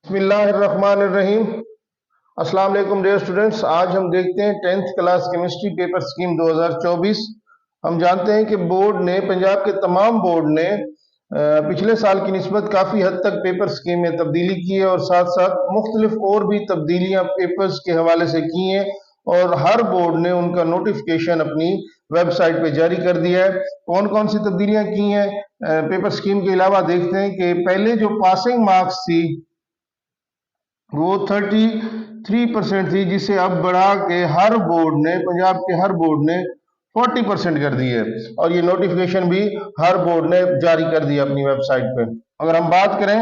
बिस्मिल्लाहिर्रहमानिर्रहीम। अस्सलाम वालेकुम डियर स्टूडेंट्स। आज हम देखते हैं 10th class chemistry paper scheme 2024। हम जानते हैं कि बोर्ड ने, पंजाब के तमाम बोर्ड ने पिछले साल की निस्बत काफ़ी हद तक पेपर स्कीम में तब्दीली की है और साथ साथ मुख्तलिफ और भी तब्दीलियां पेपर्स के हवाले से की हैं और हर बोर्ड ने उनका नोटिफिकेशन अपनी वेबसाइट पे जारी कर दिया है। कौन कौन सी तब्दीलियां की हैं पेपर स्कीम के अलावा देखते हैं कि पहले जो पासिंग मार्क्स थी वो 33% थी, जिसे अब बढ़ा के हर बोर्ड ने, पंजाब के हर बोर्ड ने 40% कर दी है और ये नोटिफिकेशन भी हर बोर्ड ने जारी कर दिया अपनी वेबसाइट पे। अगर हम बात करें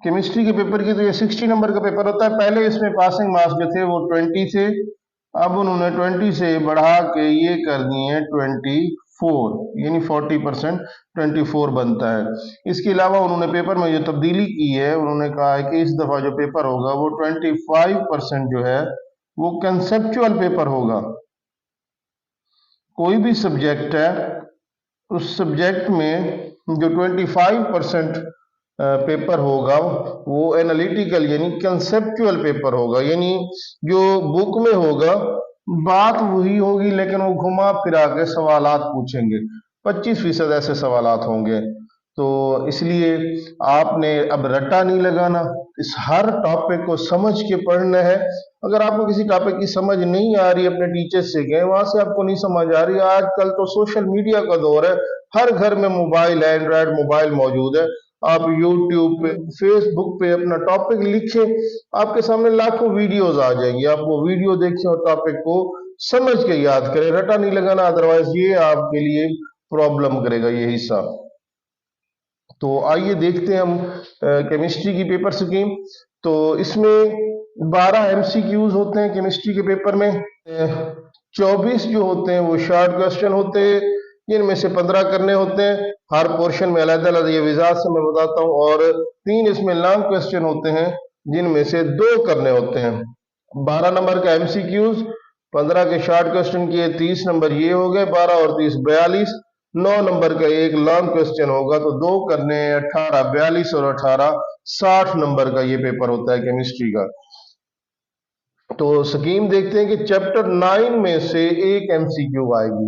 केमिस्ट्री के पेपर की तो ये 60 नंबर का पेपर होता है। पहले इसमें पासिंग मार्क्स जो थे वो 20 थे, अब उन्होंने 20 से बढ़ा के ये कर दिए हैं 24, यानी 40%, 24 बनता है। इसके अलावा उन्होंने पेपर में जो तब्दीली की है, उन्होंने कहा है कि इस दफा जो पेपर होगा वो 25% जो है वो कंसेप्चुअल पेपर होगा। कोई भी सब्जेक्ट है, उस सब्जेक्ट में जो 25% पेपर होगा वो एनालिटिकल यानी कंसेप्चुअल पेपर होगा, यानी जो बुक में होगा बात वही होगी लेकिन वो घुमा फिरा के सवालात पूछेंगे। 25% ऐसे सवालात होंगे। तो इसलिए आपने अब रट्टा नहीं लगाना, इस हर टॉपिक को समझ के पढ़ना है। अगर आपको किसी टॉपिक की समझ नहीं आ रही, अपने टीचर से गए, वहां से आपको नहीं समझ आ रही, आजकल तो सोशल मीडिया का दौर है, हर घर में मोबाइल है, एंड्रॉयड मोबाइल मौजूद है। आप यूट्यूब पे, फेसबुक पे अपना टॉपिक लिखे, आपके सामने लाखों वीडियोस आ जाएंगी। आप वो वीडियो देखें और टॉपिक को समझ के याद करें, रटा नहीं लगाना, अदरवाइज ये आपके लिए प्रॉब्लम करेगा ये हिस्सा। तो आइए देखते हैं हम केमिस्ट्री की पेपर स्कीम। तो इसमें 12 एमसीक्यूज होते हैं केमिस्ट्री के पेपर में। 24 जो होते हैं वो शॉर्ट क्वेश्चन होते हैं, जिनमें से 15 करने होते हैं। हर पोर्शन में अलग अलग ये विजात से मैं बताता हूँ, और 3 इसमें लॉन्ग क्वेश्चन होते हैं, जिनमें से 2 करने होते हैं। 12 नंबर का एमसीक्यूज, 15 के शॉर्ट क्वेश्चन किए, 30 नंबर ये हो गए, 12 और 30 42। 9 नंबर का एक लॉन्ग क्वेश्चन होगा, तो 2 करने, 18 42 और 18 60 नंबर का ये पेपर होता है केमिस्ट्री का। तो स्कीम देखते हैं कि चैप्टर 9 में से एक एमसीक्यू आएगी,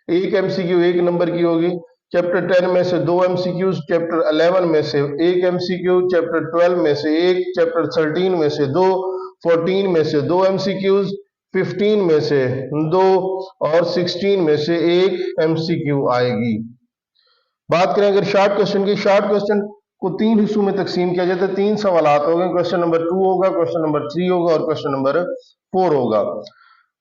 एक एमसीक्यू 1 नंबर की होगी। चैप्टर 10 में से 2 एमसीक्यूज, चैप्टर 11 में से एक एमसीक्यू, चैप्टर 12 में से एक, चैप्टर 13 में से 2, 14 में से 2 एमसीक्यूज, 15 में से 2 और 16 में से एक एमसीक्यू आएगी। बात करें अगर शॉर्ट क्वेश्चन की, शॉर्ट क्वेश्चन को 3 हिस्सों में तकसीम किया जाता है। 3 सवालात हो गए, क्वेश्चन नंबर 2 होगा, क्वेश्चन नंबर 3 होगा और क्वेश्चन नंबर 4 होगा।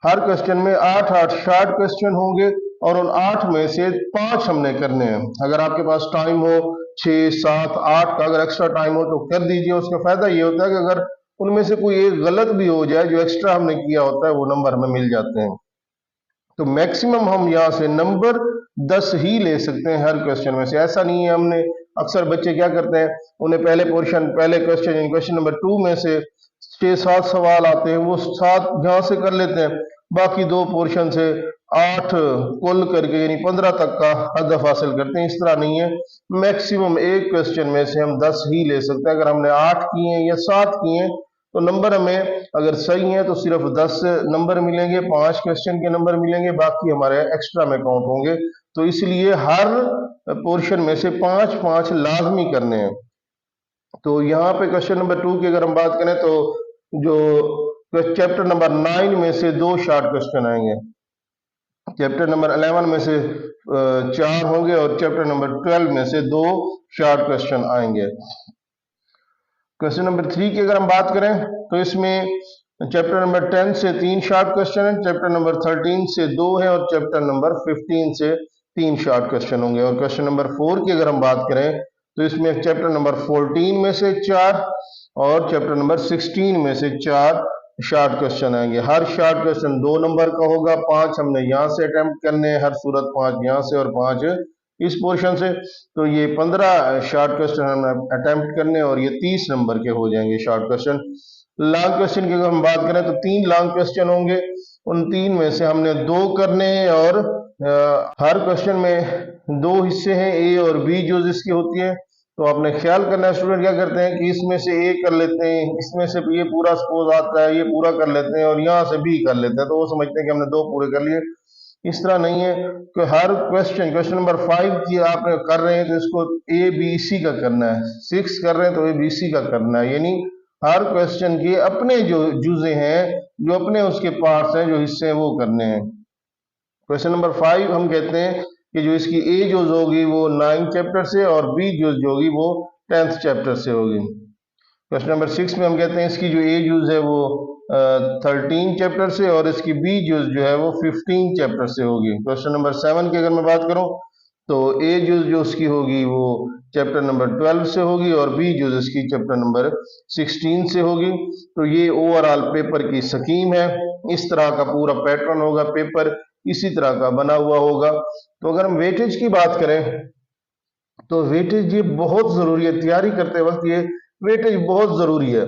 हर क्वेश्चन में 8 शॉर्ट क्वेश्चन होंगे और उन 8 में से 5 हमने करने हैं। अगर आपके पास टाइम हो 6, 7, 8 का, अगर एक्स्ट्रा टाइम हो तो कर दीजिए। उसका फायदा ये होता है कि अगर उनमें से कोई एक गलत भी हो जाए, जो एक्स्ट्रा हमने किया होता है वो नंबर हमें मिल जाते हैं। तो मैक्सिमम हम यहाँ से नंबर 10 ही ले सकते हैं हर क्वेश्चन में से। ऐसा नहीं है, हमने अक्सर बच्चे क्या करते हैं, उन्हें पहले क्वेश्चन, क्वेश्चन नंबर 2 में से 6-7 सवाल आते हैं, वो 7 यहाँ से कर लेते हैं, बाकी 2 पोर्शन से 8 कुल करके यानी 15 तक का हदफ हासिल करते हैं। इस तरह नहीं है, मैक्सिमम एक क्वेश्चन में से हम 10 ही ले सकते हैं। अगर हमने 8 किए या 7 किए तो नंबर हमें अगर सही है तो सिर्फ 10 नंबर मिलेंगे, 5 क्वेश्चन के नंबर मिलेंगे, बाकी हमारे एक्स्ट्रा में काउंट होंगे। तो इसलिए हर पोर्शन में से 5-5 लाजमी करने हैं। तो यहाँ पे क्वेश्चन नंबर 2 की अगर हम बात करें तो जो चैप्टर नंबर 9 में से 2 शॉर्ट क्वेश्चन आएंगे, चैप्टर नंबर 11 में से 4 होंगे और चैप्टर नंबर 12 में से 2 शॉर्ट क्वेश्चन आएंगे। क्वेश्चन नंबर 3 की अगर हम बात करें तो इसमें चैप्टर नंबर 10 से 3 शॉर्ट क्वेश्चन है, चैप्टर नंबर 13 से 2 है और चैप्टर नंबर 15 से 3 शॉर्ट क्वेश्चन होंगे। और क्वेश्चन नंबर 4 की अगर हम बात करें तो इसमें चैप्टर नंबर 14 में से 4 और चैप्टर नंबर 16 में से 4 शॉर्ट क्वेश्चन आएंगे। हर शॉर्ट क्वेश्चन 2 नंबर का होगा, 5 हमने यहाँ से अटेम्प्ट करने हैं, हर सूरत 5 यहाँ से और 5 इस पोर्शन से। तो ये 15 शॉर्ट क्वेश्चन हमने अटेम्प्ट करने और ये 30 नंबर के हो जाएंगे शॉर्ट क्वेश्चन। लॉन्ग क्वेश्चन की अगर हम बात करें तो 3 लॉन्ग क्वेश्चन होंगे, उन 3 में से हमने 2 करने हैं और हर क्वेश्चन में 2 हिस्से हैं, ए और बी जो जिसकी होती है। तो आपने ख्याल करना है। स्टूडेंट क्या करते हैं कि इसमें से ए कर लेते हैं, इसमें से ये पूरा सपोज आता है, ये पूरा कर लेते हैं और यहाँ से बी कर लेते हैं, तो वो समझते हैं कि हमने 2 पूरे कर लिए। इस तरह नहीं है कि हर क्वेश्चन नंबर 5 की आप कर रहे हैं तो इसको ए बी सी का करना है, 6 कर रहे हैं तो ए बी सी का करना है, यानी हर क्वेश्चन के अपने जो जुजे हैं, जो अपने उसके पार्ट्स हैं, जो हिस्से हैं, वो करने हैं। क्वेश्चन नंबर 5 हम कहते हैं कि जो इसकी ए यूज होगी वो 9 चैप्टर से और बी यूज होगी वो 10th चैप्टर से होगी। क्वेश्चन नंबर 6 में हम कहते हैं इसकी जो ए यूज है वो 13 चैप्टर से और इसकी बी यूज जो है वो 15 चैप्टर से होगी। क्वेश्चन नंबर 7 की अगर मैं बात करूं तो ए यूज जो उसकी होगी वो चैप्टर नंबर 12 से होगी और बी यूज इसकी चैप्टर नंबर 16 से होगी। तो ये ओवरऑल पेपर की स्कीम है। इस तरह का पूरा पैटर्न होगा, पेपर इसी तरह का बना हुआ होगा। तो अगर हम वेटेज की बात करें तो वेटेज ये बहुत जरूरी है, तैयारी करते वक्त ये वेटेज बहुत जरूरी है।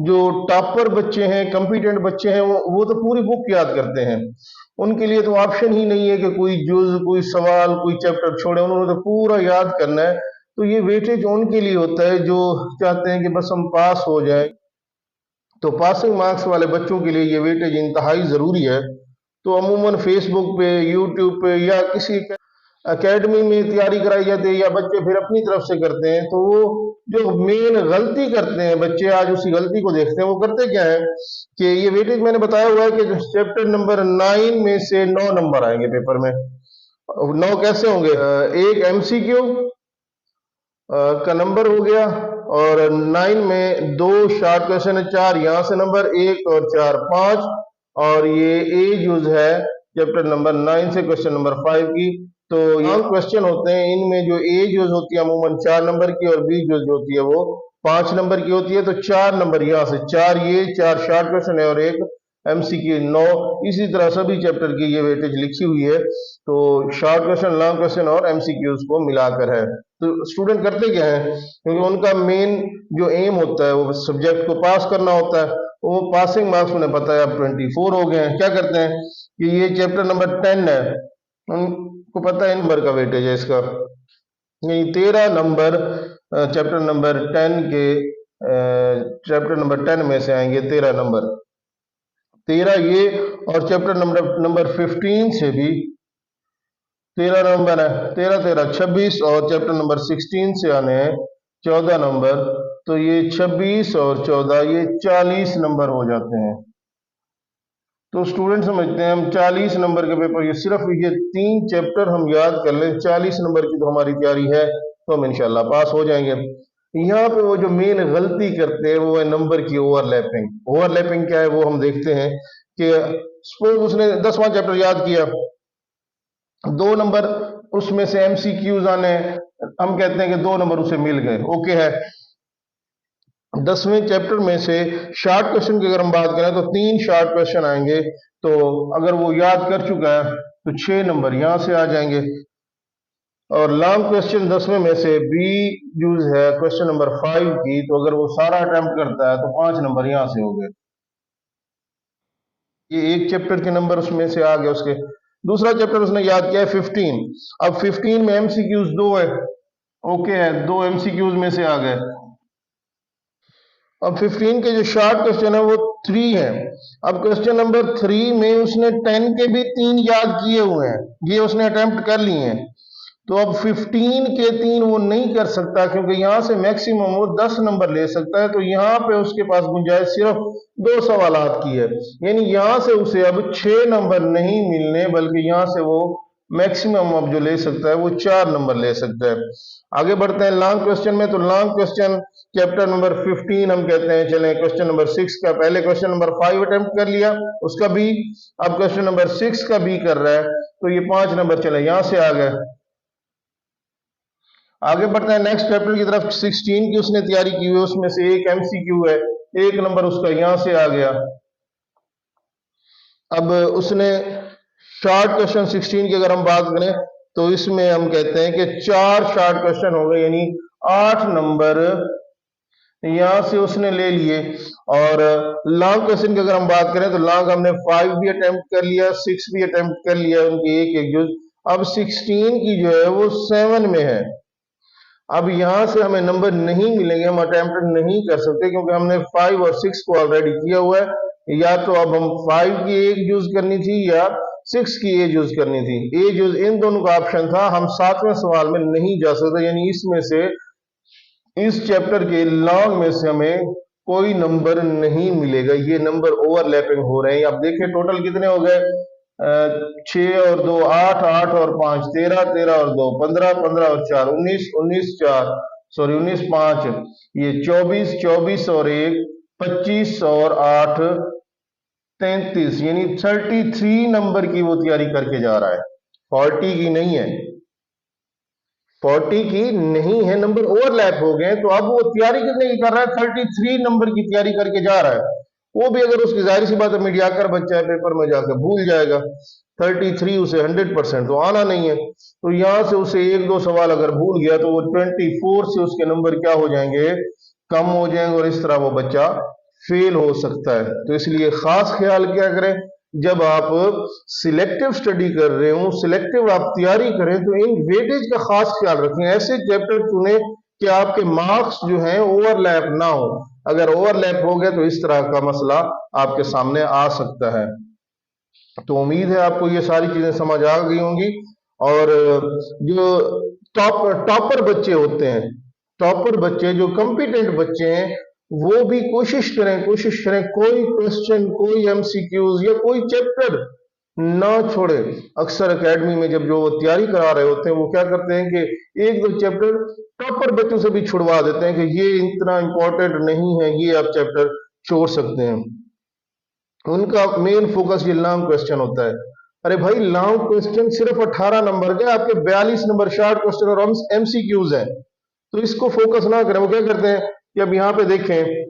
जो टॉपर बच्चे हैं, कॉम्पिटेंट बच्चे हैं, वो तो पूरी बुक याद करते हैं, उनके लिए तो ऑप्शन ही नहीं है कि कोई जुज, कोई सवाल, कोई चैप्टर छोड़े, उन्होंने तो पूरा याद करना है। तो ये वेटेज उनके लिए होता है जो चाहते हैं कि बस हम पास हो जाए। तो पासिंग मार्क्स वाले बच्चों के लिए ये वेटेज इंतहाई जरूरी है। तो अमूमन फेसबुक पे, यूट्यूब पे या किसी एकेडमी में तैयारी कराई जाती है या बच्चे फिर अपनी तरफ से करते हैं, तो वो जो मेन गलती करते हैं बच्चे, आज उसी गलती को देखते हैं। वो करते क्या है कि ये वेटेज मैंने बताया हुआ है कि चैप्टर नंबर 9 में से 9 नंबर आएंगे पेपर में। 9 कैसे होंगे? एक एमसीक्यू का नंबर हो गया और 9 में 2 शॉर्ट क्वेश्चन है, 4 यहाँ से नंबर, 1 और 4 5, और ये ए यूज है चैप्टर नंबर 9 से क्वेश्चन नंबर 5 की। तो ये क्वेश्चन होते हैं, इनमें जो ए यूज होती है अमूमन 4 नंबर की और बी यूज होती है वो 5 नंबर की होती है। तो 4 नंबर यहाँ से, 4 ये, 4 शॉर्ट क्वेश्चन है और 1 एमसीक्यू 9। इसी तरह सभी चैप्टर की ये वेटेज लिखी हुई है। तो शॉर्ट क्वेश्चन, लॉन्ग क्वेश्चन और एमसीक्यूज को मिलाकर है। तो स्टूडेंट करते क्या है, क्योंकि उनका मेन जो एम होता है वो सब्जेक्ट को पास करना होता है, वो पासिंग मार्क्स उन्हें पता है अब 24 हो गए हैं। क्या करते हैं कि ये चैप्टर नंबर 10 है, उनको पता है नंबर का वेटेज है इसका, यानी 13 नंबर चैप्टर नंबर 10 के चैप्टर नंबर 10 में से आएंगे 13 नंबर, 13 ये, और चैप्टर नंबर 15 से भी 13 नंबर है, 13 13 26, और चैप्टर नंबर 16 से आने हैं 14 नंबर। तो ये 26 और 14 ये 40 नंबर हो जाते हैं। तो स्टूडेंट समझते हैं हम 40 नंबर के पेपर, ये सिर्फ ये 3 चैप्टर हम याद कर लें, 40 नंबर की तो हमारी तैयारी है, तो हम इंशाल्लाह पास हो जाएंगे। यहाँ पे वो जो मेन गलती करते हैं वो है नंबर की ओवरलैपिंग। ओवरलैपिंग क्या है वो हम देखते हैं कि सपोज उसने 10वां चैप्टर याद किया, 2 नंबर उसमें से एमसीक्यूज आने हैं, हम कहते हैं कि 2 नंबर उसे मिल गए, ओके है। 10वें चैप्टर में से शॉर्ट क्वेश्चन की अगर हम बात करें तो 3 शॉर्ट क्वेश्चन आएंगे, तो अगर वो याद कर चुका है तो 6 नंबर यहां से आ जाएंगे। और लॉन्ग क्वेश्चन 10वें में से बी यूज है क्वेश्चन नंबर 5 की, तो अगर वो सारा अटेम्प्ट करता है तो 5 नंबर यहां से हो गए। ये एक चैप्टर के नंबर उसमें से आ गए उसके। दूसरा चैप्टर उसने याद किया है 15, अब 15 में एमसीक्यूज 2 है, ओके है, 2 एमसीक्यूज में से आ गए। अब 15 के जो शॉर्ट क्वेश्चन है वो 3 है। अब क्वेश्चन नंबर 3 में उसने 10 के भी 3 याद किए हुए हैं, ये उसने अटेम्प्ट कर लिए हैं। तो अब 15 के 3 वो नहीं कर सकता, क्योंकि यहां से मैक्सिमम वो 10 नंबर ले सकता है। तो यहाँ पे उसके पास गुंजाइश सिर्फ 2 सवालात की है, यानी यहां से उसे अब 6 नंबर नहीं मिलने, बल्कि यहां से वो मैक्सिमम अब जो ले सकता है वो 4 नंबर ले सकता है। आगे बढ़ते हैं लॉन्ग क्वेश्चन में। तो लॉन्ग क्वेश्चन चैप्टर नंबर 15 हम कहते हैं, चले क्वेश्चन नंबर 6 का, पहले क्वेश्चन नंबर 5 अटेम्प्ट कर लिया उसका बी, अब क्वेश्चन नंबर 6 का बी कर रहा है, तो ये 5 नंबर चले यहां से आ गए। आगे बढ़ते हैं नेक्स्ट चैप्टर की तरफ। 16 की उसने तैयारी की हुई है, उसमें से एक एमसीक्यू है, 1 नंबर उसका यहां से आ गया। अब उसने शॉर्ट क्वेश्चन 16 की अगर हम बात करें तो इसमें हम कहते हैं कि 4 शॉर्ट क्वेश्चन हो गए, यानी 8 नंबर यहां से उसने ले लिए। और लॉन्ग क्वेश्चन की अगर हम बात करें तो लॉन्ग हमने 5 भी अटेम्प्ट कर लिया, 6 भी अटेम्प्ट कर लिया, उनकी एक एक यूज। अब 16 की जो है वो 7 में है, अब यहाँ से हमें नंबर नहीं मिलेंगे, हम अटेम्प्ट नहीं कर सकते क्योंकि हमने 5 और 6 को ऑलरेडी किया हुआ है। या तो अब हम 5 की एज यूज करनी थी या 6 की एज यूज करनी थी। एज यूज इन दोनों का ऑप्शन था, हम 7वें सवाल में नहीं जा सकते, यानी इसमें से इस चैप्टर के लॉन्ग में से हमें कोई नंबर नहीं मिलेगा। ये नंबर ओवरलैपिंग हो रहे हैं। आप देखें टोटल कितने हो गए, 6 और 2 8, 8 और 5 13, 13 और 2 15, 15 और 4 19, 19 4 सॉरी 19 5 ये 24, 24 और 1 25 और 8 33, यानी 33 नंबर की वो तैयारी करके जा रहा है, 40 की नहीं है, 40 की नहीं है, नंबर ओवरलैप हो गए। तो अब वो तैयारी कितने की कर रहा है, 33 नंबर की तैयारी करके जा रहा है। वो भी अगर उसकी जाहिर सी बात है मीडियाकर बच्चा है, पेपर में जाकर भूल जाएगा। 33 उसे 100% तो आना नहीं है। तो यहां से उसे 1-2 सवाल अगर भूल गया तो वो 24 से उसके नंबर क्या हो जाएंगे, कम हो जाएंगे, और इस तरह वो बच्चा फेल हो सकता है। तो इसलिए खास ख्याल क्या करें, जब आप सिलेक्टिव स्टडी कर रहे हो, सिलेक्टिव आप तैयारी करें, तो इन वेटेज का खास ख्याल रखें। ऐसे चैप्टर चुने कि आपके मार्क्स जो हैं ओवरलैप ना हो। अगर ओवरलैप हो गए तो इस तरह का मसला आपके सामने आ सकता है। तो उम्मीद है आपको ये सारी चीजें समझ आ गई होंगी। और जो टॉपर बच्चे होते हैं, टॉपर बच्चे जो कॉम्पिटेंट बच्चे हैं, वो भी कोशिश करें कोई क्वेश्चन, कोई एमसीक्यूज या कोई चैप्टर ना छोड़े। अक्सर एकेडमी में जब जो वो तैयारी करा रहे होते हैं, वो क्या करते हैं कि 1-2 चैप्टर टॉपर बच्चों से भी छुड़वा देते हैं कि ये इतना इंपॉर्टेंट नहीं है, ये आप चैप्टर छोड़ सकते हैं। उनका मेन फोकस ये लॉन्ग क्वेश्चन होता है। अरे भाई, लॉन्ग क्वेश्चन सिर्फ 18 नंबर के, आपके 42 नंबर शॉर्ट क्वेश्चन और एमसीक्यूज है। तो इसको फोकस ना करें। वो क्या करते हैं कि अब यहाँ पे देखें,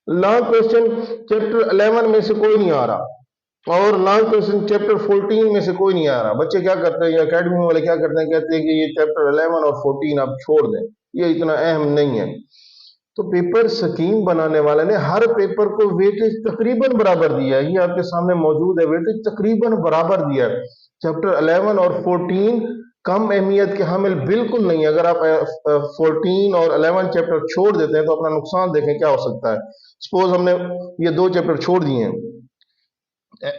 लॉन्ग क्वेश्चन चैप्टर 11 में से कोई नहीं आ रहा और लॉन्ग क्वेश्चन चैप्टर 14 में से कोई नहीं आ रहा। बच्चे क्या करते हैं, या अकेडमी वाले क्या करते हैं, कहते हैं कि ये चैप्टर 11 और 14 आप छोड़ दें, ये इतना अहम नहीं है। तो पेपर स्कीम बनाने वाले ने हर पेपर को वेटेज तकरीबन बराबर दिया है। ये आपके सामने मौजूद है, वेटेज तकरीबन बराबर दिया है। चैप्टर 11 और 14 कम अहमियत के हामिल बिल्कुल नहीं है। अगर आप 14 और 11 चैप्टर छोड़ देते हैं तो अपना नुकसान देखें क्या हो सकता है। सपोज हमने ये 2 चैप्टर छोड़ दिए हैं,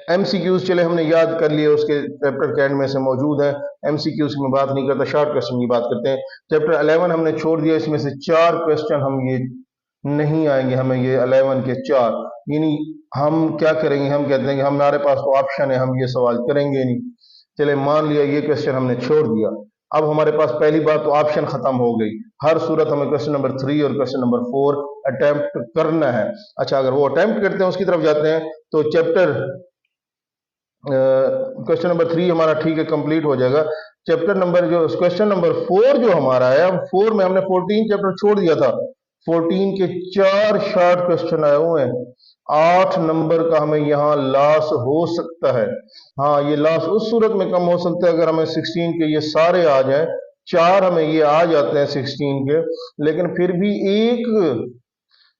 एमसीक्यूज चले हमने याद कर लिए, उसके चैप्टर के एंड में से मौजूद है। एमसीक्यूज की बात नहीं करता, शॉर्ट क्वेश्चन की बात करते हैं। चैप्टर 11 हमने छोड़ दिया, इसमें से 4 क्वेश्चन हम ये नहीं आएंगे, हमें ये 11 के 4, यानी हम क्या करेंगे, हम कहते हैं कि हमारे पास तो ऑप्शन है, हम ये सवाल करेंगे नहीं। चले मान लिया ये क्वेश्चन हमने छोड़ दिया, अब हमारे पास पहली बात तो ऑप्शन खत्म हो गई। हर सूरत हमें क्वेश्चन नंबर 3 और क्वेश्चन नंबर 4 अटेम्प्ट करना है। अच्छा, अगर वो अटेम्प्ट करते हैं, उसकी तरफ जाते हैं, तो चैप्टर क्वेश्चन नंबर 3 हमारा ठीक है, कंप्लीट हो जाएगा। चैप्टर नंबर जो क्वेश्चन नंबर 4 जो हमारा है, 4 में हमने 14 चैप्टर छोड़ दिया था। 14 के 4 शॉर्ट क्वेश्चन आए हुए हैं। 8 नंबर का हमें यहाँ लॉस हो सकता है। हाँ, ये लॉस उस सूरत में कम हो सकता है अगर हमें 16 के ये सारे आ जाए। 4 हमें ये आ जाते हैं 16 के, लेकिन फिर भी एक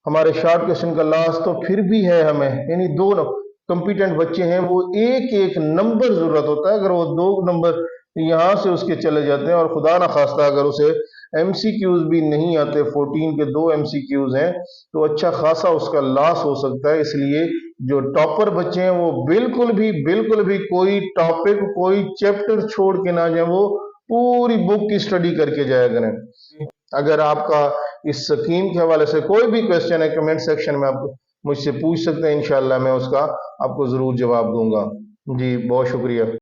हमारे शॉर्ट क्वेश्चन का लॉस तो फिर भी है हमें, यानी 2 कंपिटेंट बच्चे हैं, वो एक नंबर जरूरत होता है। अगर वो 2 नंबर यहां से उसके चले जाते हैं और खुदा ना खास्ता अगर उसे एमसीक्यूज भी नहीं आते, 14 के 2 एमसीक्यूज हैं, तो अच्छा खासा उसका लॉस हो सकता है। इसलिए जो टॉपर बच्चे हैं वो बिल्कुल भी कोई टॉपिक, कोई चैप्टर छोड़ के ना जाए, वो पूरी बुक की स्टडी करके जाया करें। अगर आपका इस स्कीम के हवाले से कोई भी क्वेश्चन है, कमेंट सेक्शन में आप मुझसे पूछ सकते हैं, इंशाल्लाह मैं उसका आपको जरूर जवाब दूंगा। जी बहुत शुक्रिया।